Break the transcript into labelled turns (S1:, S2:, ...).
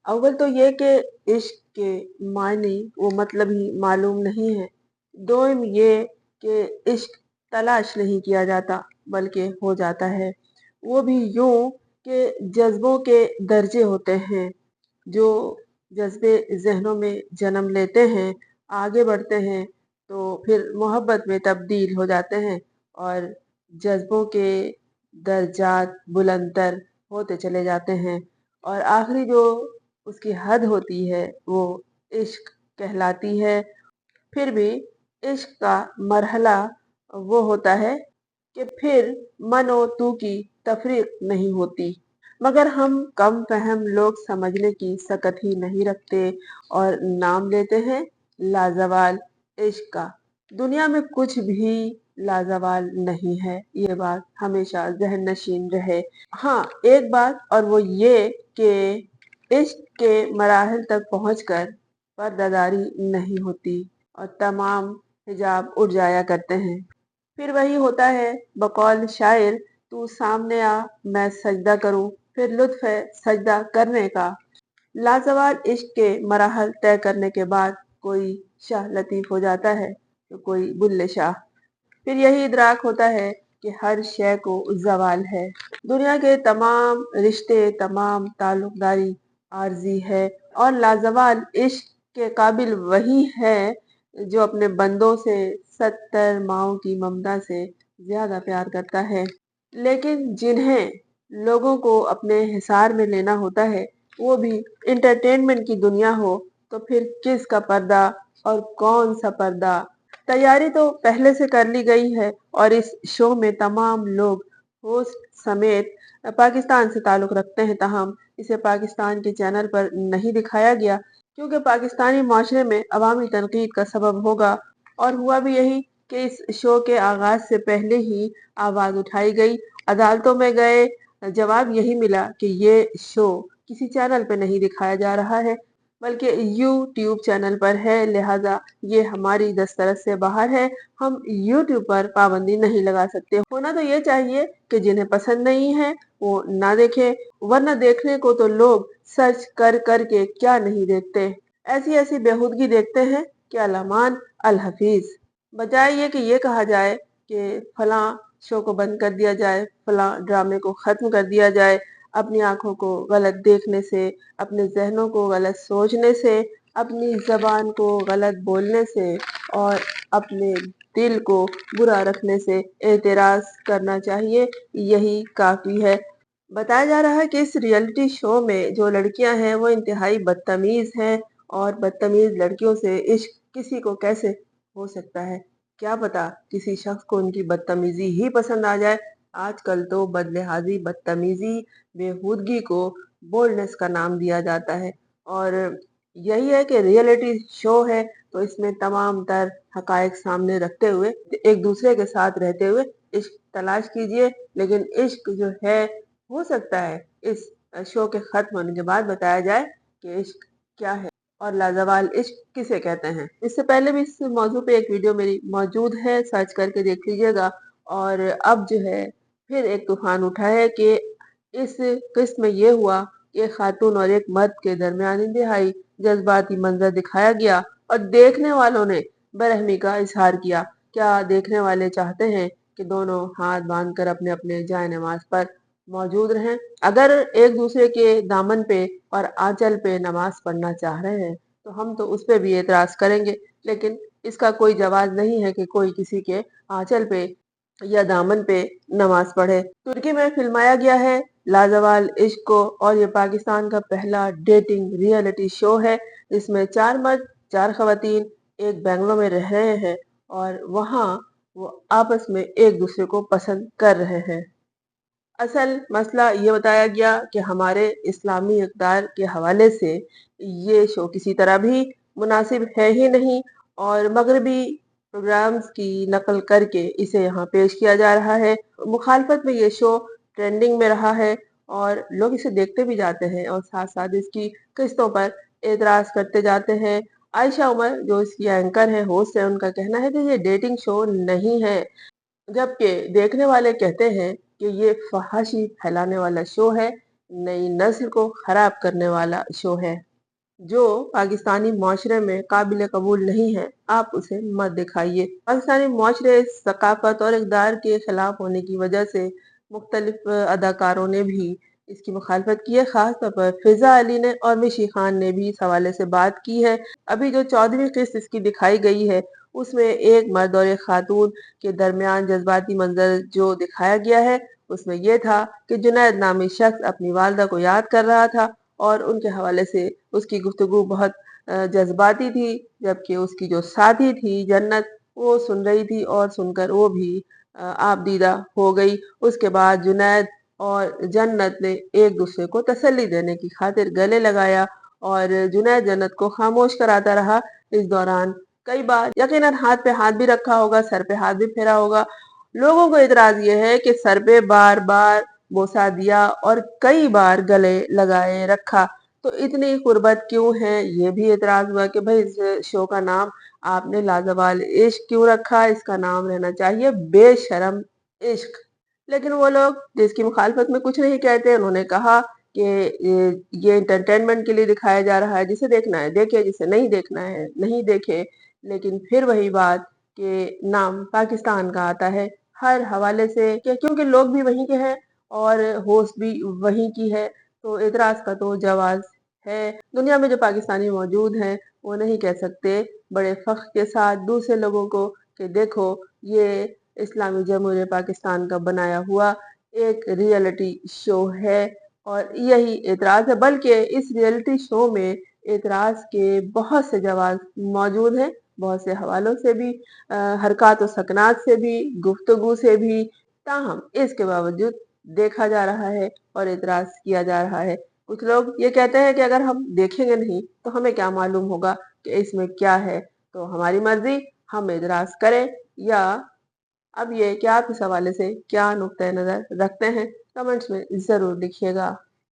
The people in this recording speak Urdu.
S1: اول تو یہ کہ عشق کے معنی و مطلب ہی معلوم نہیں ہے۔ دوم یہ کہ عشق تلاش نہیں کیا جاتا بلکہ ہو جاتا ہے، وہ بھی یوں کہ جذبوں کے درجے ہوتے ہیں۔ جو جذبے ذہنوں میں جنم لیتے ہیں، آگے بڑھتے ہیں تو پھر محبت میں تبدیل ہو جاتے ہیں، اور جذبوں کے درجات بلندتر ہوتے چلے جاتے ہیں، اور آخری جو اس کی حد ہوتی ہے وہ عشق کہلاتی ہے۔ پھر بھی عشق کا مرحلہ وہ ہوتا ہے کہ پھر من و تو کی تفریق نہیں ہوتی، مگر ہم کم فہم لوگ سمجھنے کی سکت ہی نہیں رکھتے اور نام لیتے ہیں لازوال عشق کا۔ دنیا میں کچھ بھی لازوال نہیں ہے، یہ بات ہمیشہ ذہن نشین رہے۔ ہاں ایک بات اور وہ یہ کہ عشق کے مراحل تک پہنچ کر پردہ داری نہیں ہوتی اور تمام حجاب اٹھ جایا کرتے ہیں۔ پھر وہی ہوتا ہے بقول شاعر، تو سامنے آ میں سجدہ کروں، پھر لطف ہے سجدہ کرنے کا۔ لازوال عشق کے مراحل طے کرنے کے بعد کوئی شاہ لطیف ہو جاتا ہے تو کوئی بلے شاہ۔ پھر یہی ادراک ہوتا ہے کہ ہر شے کو زوال ہے۔ دنیا کے تمام رشتے، تمام تعلق داری عارضی ہے، اور لازوال عشق کے قابل وہی ہے جو اپنے بندوں سے 70 ماؤں کی ممتا سے زیادہ پیار کرتا ہے۔ لیکن جنہیں لوگوں کو اپنے حصار میں لینا ہوتا ہے، وہ بھی انٹرٹینمنٹ کی دنیا ہو، تو پھر کس کا پردہ اور کون سا پردہ؟ تیاری تو پہلے سے کر لی گئی ہے، اور اس شو میں تمام لوگ ہوسٹ سمیت پاکستان سے تعلق رکھتے ہیں، تاہم اسے پاکستان کے چینل پر نہیں دکھایا گیا کیونکہ پاکستانی معاشرے میں عوامی تنقید کا سبب ہوگا، اور ہوا بھی یہی کہ اس شو کے آغاز سے پہلے ہی آواز اٹھائی گئی، عدالتوں میں گئے، جواب یہی ملا کہ یہ شو کسی چینل پہ نہیں دکھایا جا رہا ہے بلکہ یوٹیوب چینل پر ہے، لہٰذا یہ ہماری دسترس سے باہر ہے، ہم یوٹیوب پر پابندی نہیں لگا سکتے۔ ہونا تو یہ چاہیے کہ جنہیں پسند نہیں ہے وہ نہ دیکھیں، ورنہ دیکھنے کو تو لوگ سرچ کر کر کے کیا نہیں دیکھتے، ایسی ایسی بےہودگی دیکھتے ہیں کہ الامان الحفیظ۔ بجائے یہ کہ یہ کہا جائے کہ فلاں شو کو بند کر دیا جائے، فلاں ڈرامے کو ختم کر دیا جائے، اپنی آنکھوں کو غلط دیکھنے سے، اپنے ذہنوں کو غلط سوچنے سے، اپنی زبان کو غلط بولنے سے اور اپنے دل کو برا رکھنے سے اعتراض کرنا چاہیے، یہی کافی ہے۔ بتایا جا رہا ہے کہ اس ریئلٹی شو میں جو لڑکیاں ہیں وہ انتہائی بدتمیز ہیں، اور بدتمیز لڑکیوں سے عشق کسی کو کیسے ہو سکتا ہے؟ کیا پتا کسی شخص کو ان کی بدتمیزی ہی پسند آ جائے۔ آج کل تو بدلحاظی، بدتمیزی، بےہودگی کو بولڈنس کا نام دیا جاتا ہے، اور یہی ہے کہ ریئلٹی شو ہے تو اس میں تمام تر حقائق سامنے رکھتے ہوئے ایک دوسرے کے ساتھ رہتے ہوئے عشق تلاش کیجئے، لیکن عشق جو ہے ہو سکتا ہے اس شو کے ختم ہونے کے بعد بتایا جائے کہ عشق کیا ہے اور لازوال عشق کسے کہتے ہیں۔ اس سے پہلے بھی اس موضوع پہ ایک ویڈیو میری موجود ہے، سرچ کر کے دیکھ لیجئے گا۔ اور اب جو ہے پھر ایک طوفان اٹھا ہے کہ اس قسط میں یہ ہوا کہ ایک خاتون اور ایک مرد کے درمیان انتہائی جذباتی منظر دکھایا گیا، اور دیکھنے والوں نے برہمی کا اظہار کیا۔ کیا دیکھنے والے چاہتے ہیں کہ دونوں ہاتھ باندھ کر اپنے اپنے جائے نماز پر موجود رہیں؟ اگر ایک دوسرے کے دامن پہ اور آنچل پہ نماز پڑھنا چاہ رہے ہیں تو ہم تو اس پہ بھی اعتراض کریں گے، لیکن اس کا کوئی جواز نہیں ہے کہ کوئی کسی کے آنچل پہ یا دامن پہ نماز پڑھے۔ ترکی میں فلمایا گیا ہے لازوال عشق کو، اور یہ پاکستان کا پہلا ڈیٹنگ ریئلٹی شو ہے جس میں 4 مرد 4 خواتین ایک بنگلو میں رہ رہے ہیں، اور وہاں وہ آپس میں ایک دوسرے کو پسند کر رہے ہیں۔ اصل مسئلہ یہ بتایا گیا کہ ہمارے اسلامی اقدار کے حوالے سے یہ شو کسی طرح بھی مناسب ہے ہی نہیں، اور مغربی پروگرامز کی نقل کر کے اسے یہاں پیش کیا جا رہا ہے۔ مخالفت میں یہ شو ٹرینڈنگ میں رہا ہے، اور لوگ اسے دیکھتے بھی جاتے ہیں اور ساتھ ساتھ اس کی قسطوں پر اعتراض کرتے جاتے ہیں۔ عائشہ عمر جو اس کی اینکر ہیں، ہوسٹ ہیں، ان کا کہنا ہے کہ یہ ڈیٹنگ شو نہیں ہے، جبکہ دیکھنے والے کہتے ہیں کہ یہ فحاشی پھیلانے والا شو ہے۔ نئی نسل کو خراب کرنے والا شو ہے جو پاکستانی معاشرے میں قابل قبول نہیں ہے، آپ اسے مت دکھائیے۔ پاکستانی معاشرے اس ثقافت اور اقدار کے خلاف ہونے کی وجہ سے مختلف اداکاروں نے بھی اس کی مخالفت کی ہے، خاص طور پر فضا علی نے اور مشی خان نے بھی اس حوالے سے بات کی ہے۔ ابھی جو 14ویں قسط اس کی دکھائی گئی ہے اس میں ایک مرد اور ایک خاتون کے درمیان جذباتی منظر جو دکھایا گیا ہے اس میں یہ تھا کہ جنید نامی شخص اپنی والدہ کو یاد کر رہا تھا اور ان کے حوالے سے اس کی گفتگو بہت جذباتی تھی، جبکہ اس کی جو ساتھی تھی جنت وہ سن رہی تھی اور سن کر وہ بھی آپ دیدہ ہو گئی۔ اس کے بعد جنید اور جنت نے ایک دوسرے کو تسلی دینے کی خاطر گلے لگایا اور جنید جنت کو خاموش کراتا رہا۔ اس دوران کئی بار یقیناً ہاتھ پہ ہاتھ بھی رکھا ہوگا، سر پہ ہاتھ بھی پھیرا ہوگا۔ لوگوں کو اعتراض یہ ہے کہ سر پہ بار بار بوسا دیا اور کئی بار گلے لگائے رکھا، تو اتنی قربت کیوں ہے؟ یہ بھی اعتراض ہوا کہ بھائی اس شو کا نام آپ نے لازوال عشق کیوں رکھا؟ اس کا نام رہنا چاہیے بے شرم عشق۔ لیکن وہ لوگ جس کی مخالفت میں کچھ نہیں کہتے، انہوں نے کہا کہ یہ انٹرٹینمنٹ کے لیے دکھایا جا رہا ہے، جسے دیکھنا ہے دیکھے، جسے نہیں دیکھنا ہے نہیں دیکھے۔ لیکن پھر وہی بات کہ نام پاکستان کا آتا ہے ہر حوالے سے، کیونکہ لوگ بھی وہیں کے ہیں اور ہوسٹ بھی وہیں کی ہے، تو اعتراض کا تو جواز ہے۔ دنیا میں جو پاکستانی موجود ہیں وہ نہیں کہہ سکتے بڑے فخر کے ساتھ دوسرے لوگوں کو کہ دیکھو یہ اسلامی جمہوریہ پاکستان کا بنایا ہوا ایک ریئلٹی شو ہے، اور یہی اعتراض ہے۔ بلکہ اس ریئلٹی شو میں اعتراض کے بہت سے جواز موجود ہیں، بہت سے حوالوں سے بھی، حرکات و سکنات سے بھی، گفتگو سے بھی، تاہم اس کے باوجود دیکھا جا رہا ہے اور اعتراض کیا جا رہا ہے۔ کچھ لوگ یہ کہتے ہیں کہ اگر ہم دیکھیں گے نہیں تو ہمیں کیا معلوم ہوگا کہ اس میں کیا ہے، تو ہماری مرضی، ہم اعتراض کریں یا اب یہ کہ آپ اس حوالے سے کیا نقطہ نظر رکھتے ہیں کمنٹس میں ضرور لکھیے گا۔